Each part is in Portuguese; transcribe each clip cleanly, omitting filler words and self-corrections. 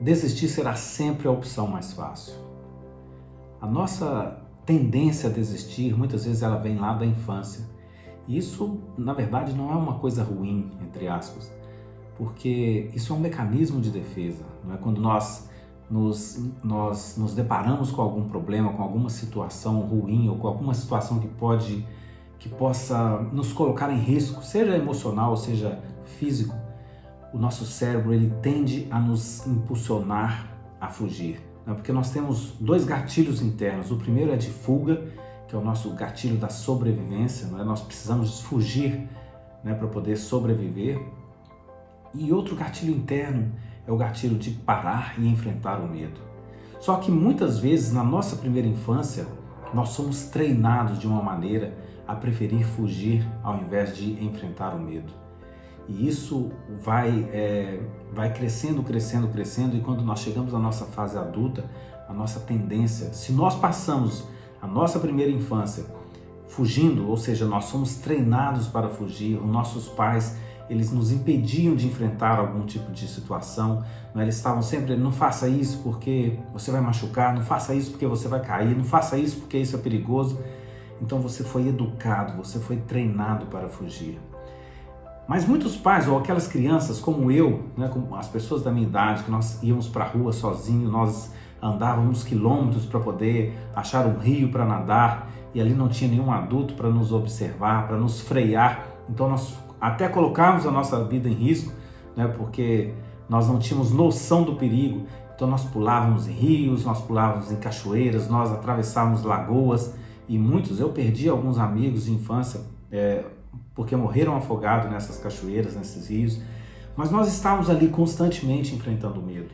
desistir será sempre a opção mais fácil. A nossa tendência a desistir, muitas vezes ela vem lá da infância. E isso, na verdade, não é uma coisa ruim, entre aspas, porque isso é um mecanismo de defesa. Não é? Quando nós nos deparamos com algum problema, com alguma situação ruim ou com alguma situação que possa nos colocar em risco, seja emocional, seja físico, o nosso cérebro ele tende a nos impulsionar a fugir. Né? Porque nós temos dois gatilhos internos. O primeiro é de fuga, que é o nosso gatilho da sobrevivência. Né? Nós precisamos fugir, né, para poder sobreviver. E outro gatilho interno é o gatilho de parar e enfrentar o medo. Só que muitas vezes na nossa primeira infância nós somos treinados de uma maneira a preferir fugir ao invés de enfrentar o medo. E isso vai crescendo, crescendo, crescendo, e quando nós chegamos à nossa fase adulta, a nossa tendência, se nós passamos a nossa primeira infância fugindo, ou seja, nós somos treinados para fugir, os nossos pais eles nos impediam de enfrentar algum tipo de situação, não é? Eles estavam sempre, não faça isso porque você vai machucar, não faça isso porque você vai cair, não faça isso porque isso é perigoso. Então você foi educado, você foi treinado para fugir. Mas muitos pais, ou aquelas crianças como eu, né, como as pessoas da minha idade, que nós íamos para a rua sozinhos, nós andávamos quilômetros para poder achar um rio para nadar, e ali não tinha nenhum adulto para nos observar, para nos frear. Então nós até colocávamos a nossa vida em risco, né, porque nós não tínhamos noção do perigo. Então nós pulávamos em rios, nós pulávamos em cachoeiras, nós atravessávamos lagoas, e eu perdi alguns amigos de infância, porque morreram afogados nessas cachoeiras, nesses rios, mas nós estávamos ali constantemente enfrentando o medo.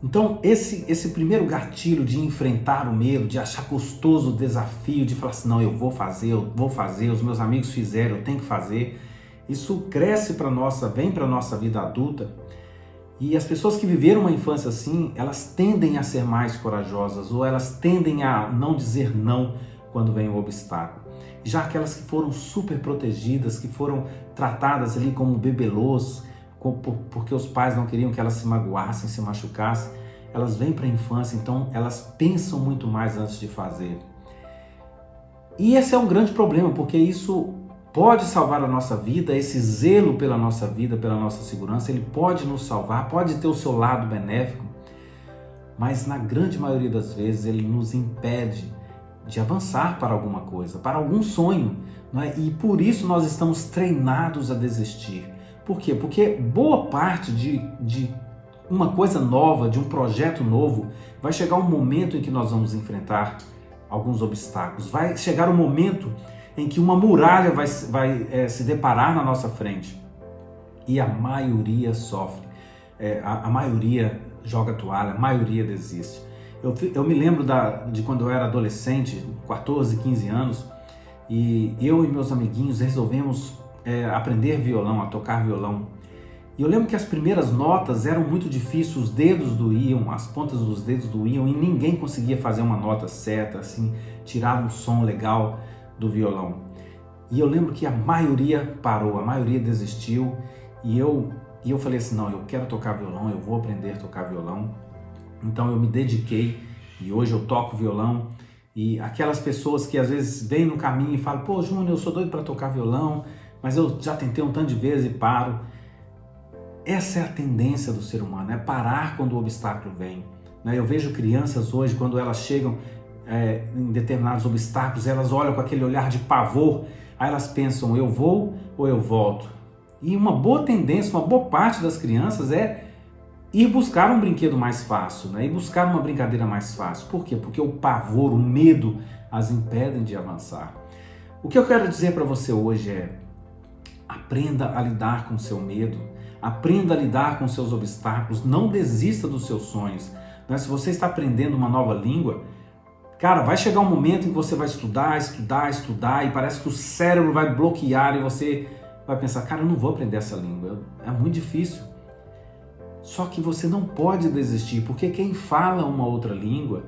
Então esse primeiro gatilho de enfrentar o medo, de achar custoso o desafio, de falar assim, não, eu vou fazer, os meus amigos fizeram, eu tenho que fazer, isso cresce vem para a nossa vida adulta, e as pessoas que viveram uma infância assim, elas tendem a ser mais corajosas, ou elas tendem a não dizer não quando vem o obstáculo. Já aquelas que foram super protegidas, que foram tratadas ali como bebelôs, porque os pais não queriam que elas se magoassem, se machucassem, elas vêm para a infância, então elas pensam muito mais antes de fazer. E esse é um grande problema, porque isso pode salvar a nossa vida, esse zelo pela nossa vida, pela nossa segurança, ele pode nos salvar, pode ter o seu lado benéfico, mas na grande maioria das vezes ele nos impede de avançar para alguma coisa, para algum sonho, não é? E por isso nós estamos treinados a desistir. Por quê? Porque boa parte de uma coisa nova, de um projeto novo, vai chegar um momento em que nós vamos enfrentar alguns obstáculos. Vai chegar um momento em que uma muralha vai se deparar na nossa frente. E a maioria sofre, a maioria joga toalha, a maioria desiste. Eu me lembro de quando eu era adolescente, 14, 15 anos, e eu e meus amiguinhos resolvemos aprender violão, a tocar violão. E eu lembro que as primeiras notas eram muito difíceis, os dedos doíam, as pontas dos dedos doíam, e ninguém conseguia fazer uma nota certa, assim, tirar um som legal do violão. E eu lembro que a maioria parou, a maioria desistiu, e eu falei assim, não, eu quero tocar violão, eu vou aprender a tocar violão. Então eu me dediquei e hoje eu toco violão, e aquelas pessoas que às vezes vêm no caminho e falam, pô, Júnior, eu sou doido para tocar violão, mas eu já tentei um tanto de vezes e paro. Essa é a tendência do ser humano, é parar quando o obstáculo vem. Eu vejo crianças hoje, quando elas chegam em determinados obstáculos, elas olham com aquele olhar de pavor, aí elas pensam, eu vou ou eu volto? E uma boa tendência, uma boa parte das crianças é ir buscar um brinquedo mais fácil, né? Ir buscar uma brincadeira mais fácil. Por quê? Porque o pavor, o medo as impedem de avançar. O que eu quero dizer para você hoje é: aprenda a lidar com o seu medo, aprenda a lidar com os seus obstáculos, não desista dos seus sonhos. Né? Se você está aprendendo uma nova língua, cara, vai chegar um momento em que você vai estudar e parece que o cérebro vai bloquear e você vai pensar, cara, eu não vou aprender essa língua, é muito difícil. Só que você não pode desistir, porque quem fala uma outra língua,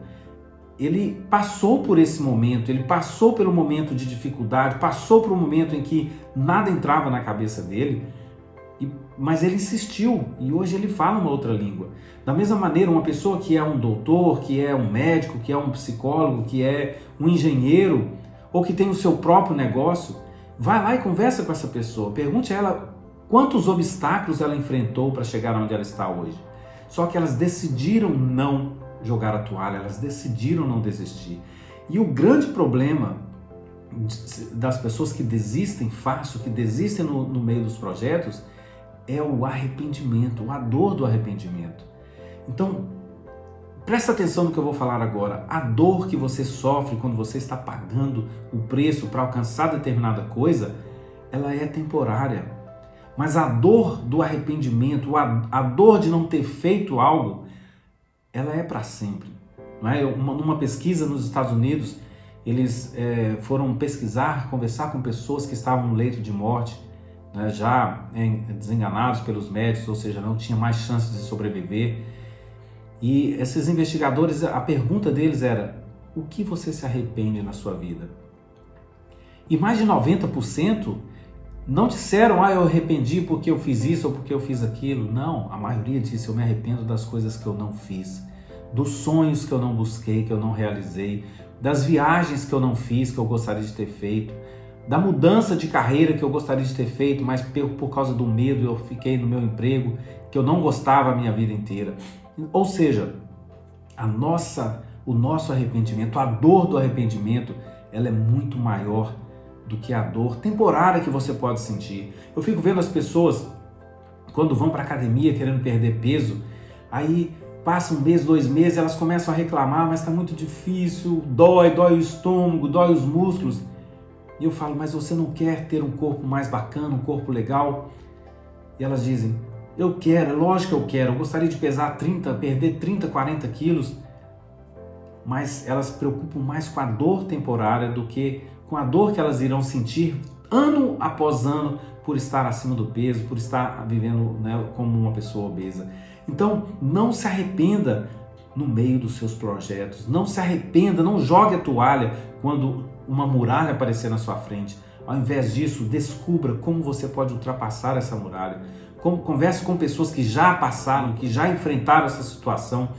ele passou por esse momento, ele passou pelo momento de dificuldade, passou por um momento em que nada entrava na cabeça dele, Mas ele insistiu e hoje ele fala uma outra língua. Da mesma maneira, uma pessoa que é um doutor, que é um médico, que é um psicólogo, que é um engenheiro ou que tem o seu próprio negócio, vai lá e conversa com essa pessoa. Pergunte a ela quantos obstáculos ela enfrentou para chegar onde ela está hoje. Só que elas decidiram não jogar a toalha, elas decidiram não desistir. E o grande problema das pessoas que desistem fácil, que desistem no meio dos projetos, é o arrependimento, a dor do arrependimento. Então, presta atenção no que eu vou falar agora. A dor que você sofre quando você está pagando o preço para alcançar determinada coisa, ela é temporária. Mas a dor do arrependimento, a dor de não ter feito algo, ela é para sempre. Não é? Numa pesquisa nos Estados Unidos, eles foram pesquisar, conversar com pessoas que estavam no leito de morte, né, já desenganados pelos médicos, ou seja, não tinha mais chances de sobreviver. E esses investigadores, a pergunta deles era: o que você se arrepende na sua vida? E mais de 90% não disseram: eu arrependi porque eu fiz isso ou porque eu fiz aquilo. Não, a maioria disse: eu me arrependo das coisas que eu não fiz, dos sonhos que eu não busquei, que eu não realizei, das viagens que eu não fiz, que eu gostaria de ter feito, da mudança de carreira que eu gostaria de ter feito, mas por causa do medo eu fiquei no meu emprego, que eu não gostava a minha vida inteira. Ou seja, o nosso arrependimento, a dor do arrependimento, ela é muito maior do que a dor temporária que você pode sentir. Eu fico vendo as pessoas, quando vão para a academia querendo perder peso, aí passa 1 mês, 2 meses, elas começam a reclamar, mas está muito difícil, dói o estômago, dói os músculos. E eu falo: mas você não quer ter um corpo mais bacana, um corpo legal? E elas dizem: eu quero, é lógico que eu quero, eu gostaria de perder 30, 40 quilos. Mas elas se preocupam mais com a dor temporária do que com a dor que elas irão sentir ano após ano por estar acima do peso, por estar vivendo, né, como uma pessoa obesa. Então, não se arrependa no meio dos seus projetos, não se arrependa, não jogue a toalha quando uma muralha aparecer na sua frente. Ao invés disso, descubra como você pode ultrapassar essa muralha. Converse com pessoas que já passaram, que já enfrentaram essa situação,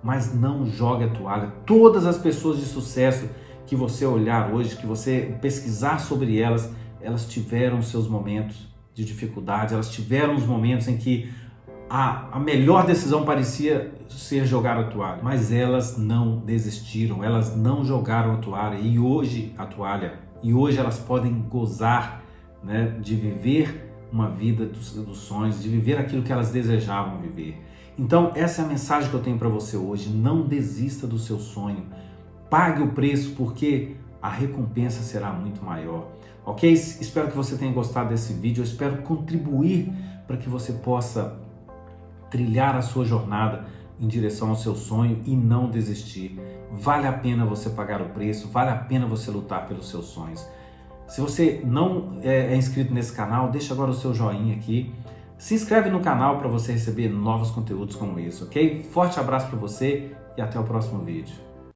mas não jogue a toalha. Todas as pessoas de sucesso que você olhar hoje, que você pesquisar sobre elas, elas tiveram seus momentos de dificuldade, elas tiveram os momentos em que a melhor decisão parecia ser jogar a toalha, mas elas não desistiram, elas não jogaram a toalha e hoje elas podem gozar, né, de viver uma vida dos sonhos, de viver aquilo que elas desejavam viver. Então essa é a mensagem que eu tenho para você hoje: não desista do seu sonho, pague o preço, porque a recompensa será muito maior. Ok? Espero que você tenha gostado desse vídeo, eu espero contribuir para que você possa trilhar a sua jornada em direção ao seu sonho e não desistir. Vale a pena você pagar o preço, vale a pena você lutar pelos seus sonhos. Se você não é inscrito nesse canal, deixa agora o seu joinha aqui. Se inscreve no canal para você receber novos conteúdos como esse, ok? Forte abraço para você e até o próximo vídeo.